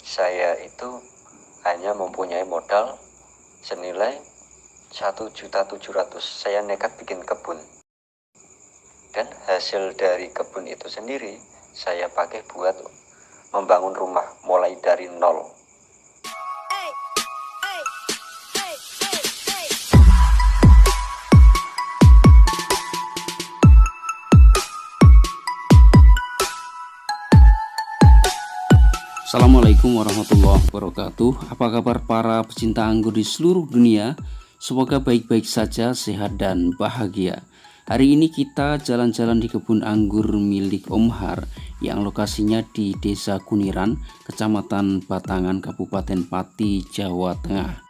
saya itu hanya mempunyai modal senilai 1.700.000. Saya nekat bikin kebun, dan hasil dari kebun itu sendiri saya pakai buat membangun rumah mulai dari nol. Assalamualaikum warahmatullahi wabarakatuh. Apa kabar para pecinta anggur di seluruh dunia? Semoga baik-baik saja, sehat dan bahagia. Hari ini kita jalan-jalan di kebun anggur milik Om Har yang lokasinya di Desa Kuniran, Kecamatan Batangan, Kabupaten Pati, Jawa Tengah.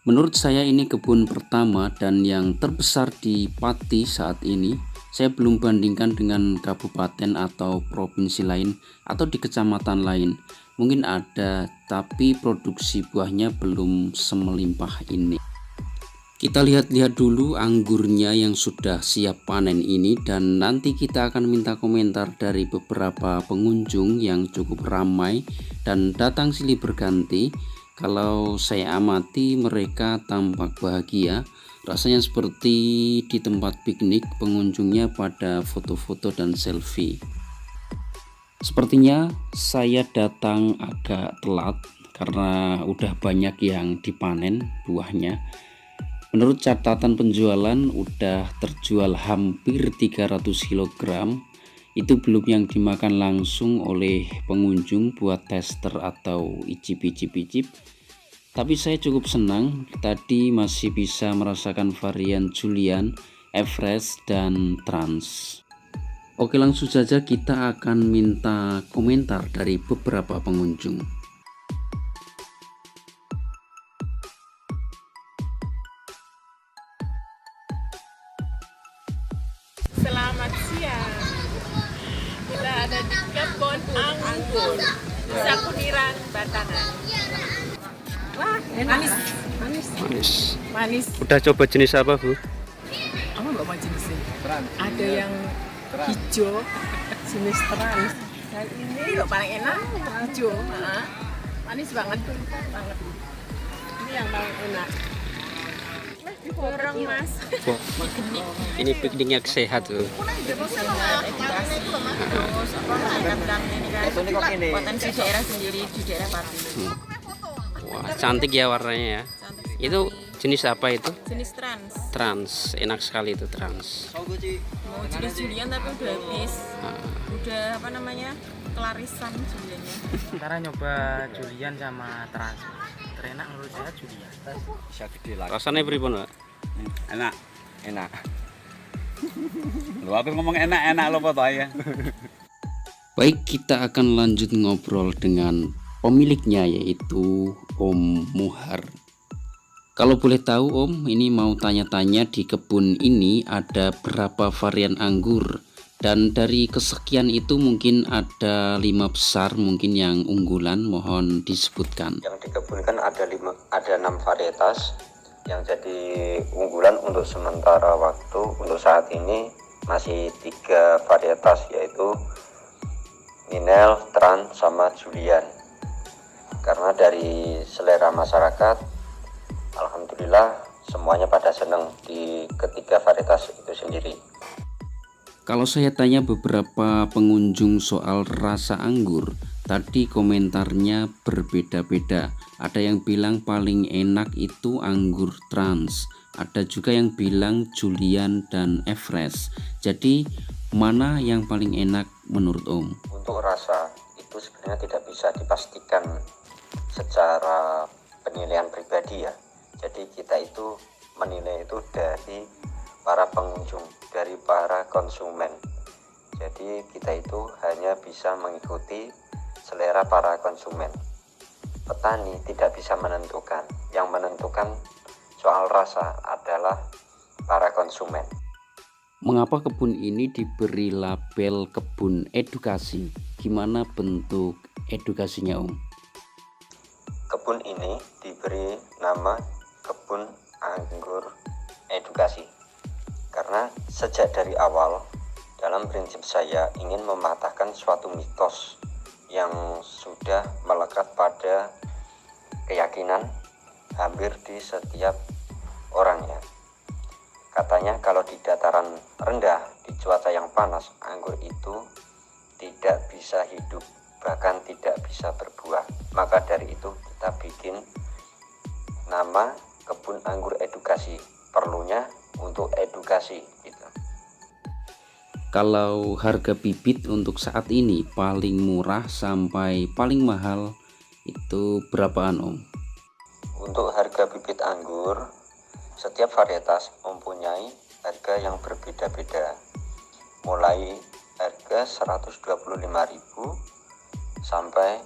Menurut saya ini kebun pertama dan yang terbesar di Pati saat ini. Saya belum bandingkan dengan kabupaten atau provinsi lain atau di kecamatan lain. Mungkin ada, tapi produksi buahnya belum semelimpah ini. Kita lihat-lihat dulu anggurnya yang sudah siap panen ini, dan nanti kita akan minta komentar dari beberapa pengunjung yang cukup ramai dan datang silih berganti. Kalau saya amati, mereka tampak bahagia. Rasanya seperti di tempat piknik, pengunjungnya pada foto-foto dan selfie. Sepertinya saya datang agak telat karena udah banyak yang dipanen buahnya. Menurut catatan penjualan udah terjual hampir 300 kg. Itu belum yang dimakan langsung oleh pengunjung buat tester atau icip-icip. Tapi saya cukup senang, tadi masih bisa merasakan varian Julian, Everest, dan Trans. Oke, langsung saja kita akan minta komentar dari beberapa pengunjung. Selamat siang. Kita ada di kebun anggur Desa Kuniran, Batangan. Wah, manis. Udah coba jenis apa, Bu? Apa nggak mau jenisnya? Ada yang hijau, jenis trans. Dan ini yang paling enak hijau, manis banget. Ini yang paling enak. Kurang mas. Ini pikniknya sehat tuh. Potensi daerah sendiri di daerah Pati. Wah, cantik ya warnanya ya. Itu jenis apa itu? Jenis trans. Trans, enak sekali itu trans. Mau jenis Julian tapi udah habis. Udah apa namanya? Kelarisan Juliannya. Sekarang nyoba Julian sama trans. Terenak menurut saya Julian. Bisa gede lagi. Rasanya pripun, Pak? Enak. Lu apa ngomong enak lo foto ya. Baik, kita akan lanjut ngobrol dengan pemiliknya, yaitu Om Muhar. Kalau boleh tahu Om, ini mau tanya-tanya, di kebun ini ada berapa varian anggur? Dan dari kesekian itu mungkin ada 5 besar mungkin yang unggulan, mohon disebutkan. Yang dikebunkan ada 6 varietas yang jadi unggulan untuk sementara waktu. Untuk saat ini masih 3 varietas, yaitu Ninel, Trans, sama Julian. Karena dari selera masyarakat, alhamdulillah semuanya pada senang di ketiga varietas itu sendiri. Kalau saya tanya beberapa pengunjung soal rasa anggur, tadi komentarnya berbeda-beda. Ada yang bilang paling enak itu anggur Trans, ada juga yang bilang Julian dan Everest. Jadi mana yang paling enak menurut Om? Untuk rasa itu sebenarnya tidak bisa dipastikan secara penilaian pribadi ya. Jadi kita itu menilai itu dari para pengunjung, dari para konsumen. Jadi kita itu hanya bisa mengikuti selera para konsumen. Petani tidak bisa menentukan. Yang menentukan soal rasa adalah para konsumen. Mengapa kebun ini diberi label kebun edukasi? Gimana bentuk edukasinya Om? Kebun ini diberi nama kebun anggur edukasi. Karena sejak dari awal, dalam prinsip saya ingin mematahkan suatu mitos yang sudah melekat pada keyakinan hampir di setiap orang ya. Katanya kalau di dataran rendah, di cuaca yang panas, anggur itu tidak bisa hidup, bahkan tidak bisa berbuah. Maka dari itu kita bikin nama kebun anggur edukasi, perlunya untuk edukasi gitu. Kalau harga bibit untuk saat ini paling murah sampai paling mahal itu berapaan Om? Untuk harga bibit anggur, setiap varietas mempunyai harga yang berbeda-beda, mulai harga 125.000 sampai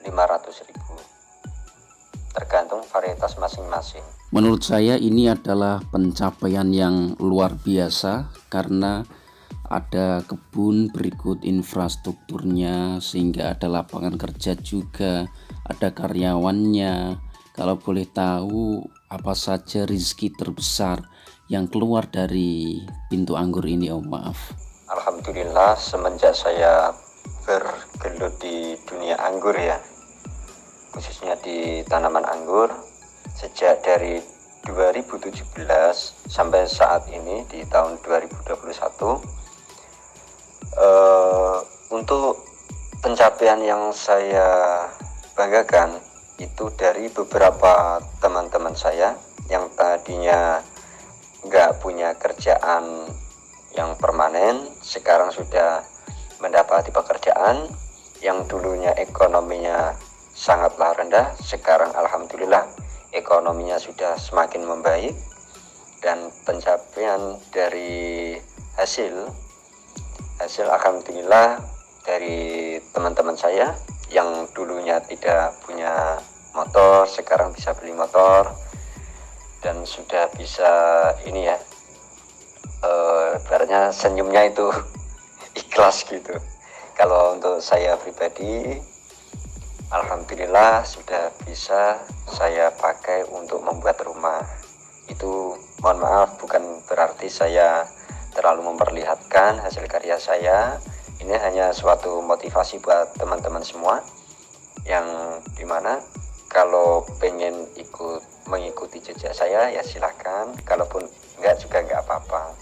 500.000, tergantung varietas masing-masing. Menurut saya ini adalah pencapaian yang luar biasa karena ada kebun berikut infrastrukturnya, sehingga ada lapangan kerja juga, ada karyawannya. Kalau boleh tahu apa saja rezeki terbesar yang keluar dari pintu anggur ini Om? Maaf. Alhamdulillah, semenjak saya bergelut di dunia anggur ya, khususnya di tanaman anggur, sejak dari 2017 sampai saat ini di tahun 2021, untuk pencapaian yang saya banggakan itu dari beberapa teman-teman saya yang tadinya nggak punya kerjaan yang permanen, sekarang sudah mendapati pekerjaan. Yang dulunya ekonominya sangatlah rendah, sekarang alhamdulillah ekonominya sudah semakin membaik. Dan pencapaian dari hasil alhamdulillah dari teman-teman saya yang dulunya tidak punya motor, sekarang bisa beli motor dan sudah bisa ini ya, ibaratnya senyumnya itu ikhlas gitu. Kalau untuk saya pribadi, alhamdulillah sudah bisa saya pakai untuk membuat rumah. Itu mohon maaf, bukan berarti saya terlalu memperlihatkan hasil karya saya. Ini hanya suatu motivasi buat teman-teman semua yang dimana kalau pengen mengikuti jejak saya ya silahkan, kalaupun enggak juga enggak apa-apa.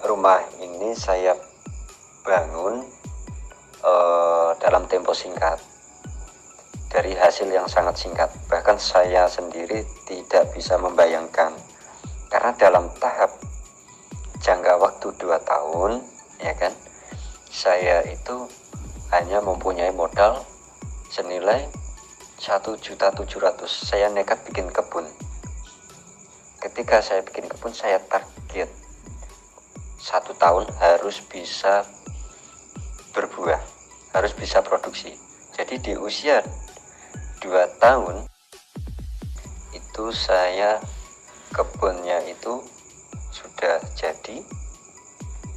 Rumah ini saya bangun dalam tempo singkat, dari hasil yang sangat singkat. Bahkan saya sendiri tidak bisa membayangkan, karena dalam tahap jangka waktu 2 tahun ya kan, saya itu hanya mempunyai modal senilai 1.700.000. Saya nekat bikin kebun. Ketika saya bikin kebun, saya target 1 tahun harus bisa berbuah, harus bisa produksi. Jadi di usia 2 tahun itu saya kebunnya itu sudah jadi,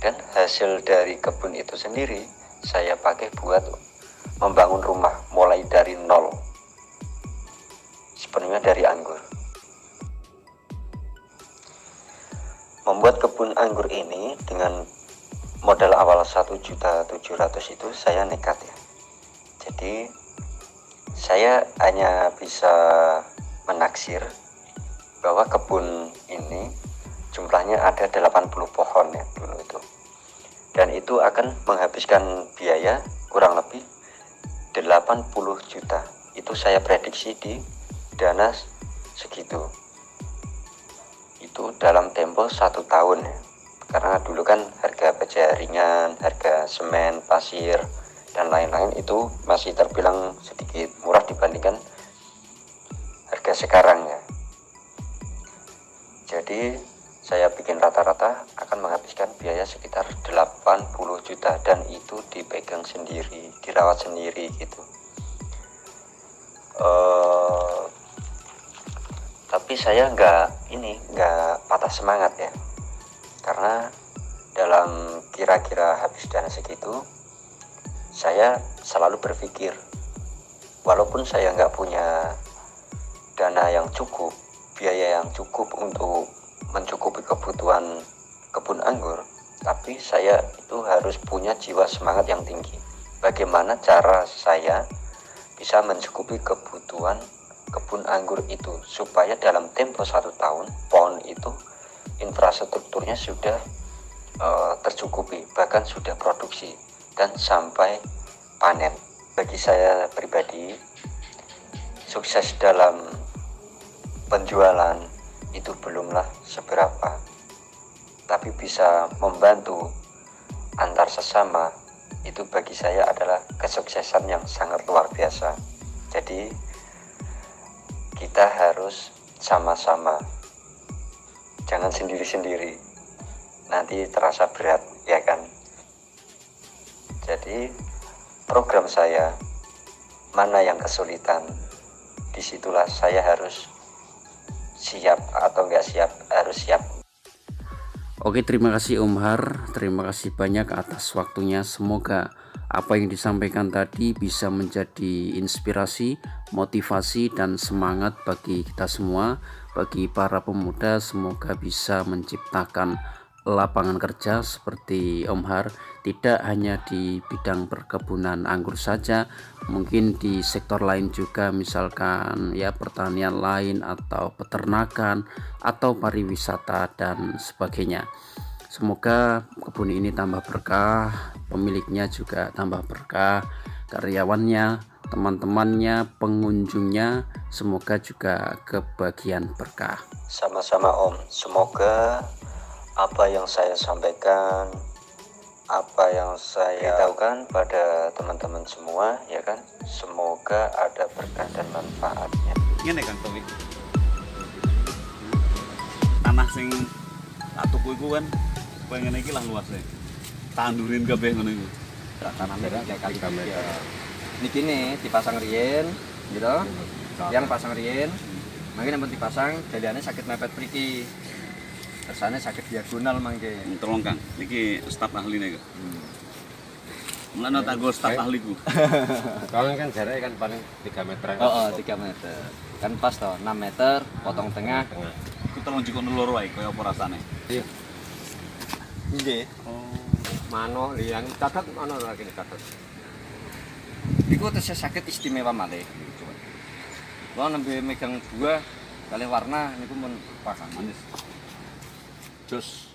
dan hasil dari kebun itu sendiri saya pakai buat membangun rumah mulai dari nol, sepenuhnya dari anggur. Membuat kebun anggur ini dengan modal awal 1.700.000 itu saya nekat ya. Jadi saya hanya bisa menaksir bahwa kebun ini jumlahnya ada 80 pohon ya dulu itu, dan itu akan menghabiskan biaya kurang lebih 80 juta. Itu saya prediksi di dana segitu, itu dalam tempo 1 tahun ya. Karena dulu kan harga baja ringan, harga semen, pasir dan lain-lain itu masih terbilang sedikit murah dibandingkan harga sekarang ya. Jadi saya bikin rata-rata akan menghabiskan biaya sekitar 80 juta, dan itu dipegang sendiri, dirawat sendiri gitu. Tapi saya nggak patah semangat ya, karena dalam kira-kira habis dana segitu, saya selalu berpikir, walaupun saya nggak punya dana yang cukup, biaya yang cukup untuk mencukupi kebutuhan kebun anggur, tapi saya itu harus punya jiwa semangat yang tinggi. bagaimana cara saya bisa mencukupi kebutuhan kebun anggur itu supaya dalam tempo 1 tahun pohon itu infrastrukturnya sudah tercukupi, bahkan sudah produksi dan sampai panen. Bagi saya pribadi, sukses dalam penjualan itu belumlah seberapa, tapi bisa membantu antar sesama itu bagi saya adalah kesuksesan yang sangat luar biasa. Jadi kita harus sama-sama, jangan sendiri-sendiri, nanti terasa berat, ya kan? Jadi program saya, mana yang kesulitan, disitulah saya harus siap atau enggak siap, harus siap. Oke, terima kasih Om Har, terima kasih banyak atas waktunya. Semoga apa yang disampaikan tadi bisa menjadi inspirasi, motivasi, dan semangat bagi kita semua, bagi para pemuda. Semoga bisa menciptakan lapangan kerja seperti Om Har, tidak hanya di bidang perkebunan anggur saja, mungkin di sektor lain juga, misalkan ya pertanian lain atau peternakan atau pariwisata dan sebagainya. Semoga kebun ini tambah berkah, pemiliknya juga tambah berkah, karyawannya, teman-temannya, pengunjungnya, semoga juga kebagian berkah. Sama-sama Om, semoga apa yang saya sampaikan, apa yang saya beritahukan pada teman-teman semua, ya kan, semoga ada berkah dan manfaatnya. Ngene kan Towi. Tanah sing tak tuku iku kan pengen iki lah luasnya. Tandurin kabeh ngono iku. Tanah merah kayak kali 3 meter. Niki nih dipasang rien, gitu. Yang pasang rien, mungkin yang dipasang jadiannya sakit mepet priki. Kesannya sakit diagonal mangke. Tolong Kang, niki staf ahline kok. Mulane tak go staf ahliku. Kalau kan jaraknya kan paling 3 meter. Oh, 3 meter. Kan pas toh, 6 meter, potong tengah. Iku tolong jikono loro wae kaya apa rasane. Iya. Nggih. Oh. Mano liang catat mana lagi nih catat. Iku tesih sakit istimewa malih. Lo nembe megang buah kali warna niku mun pasang Manis. jos.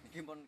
Iki mun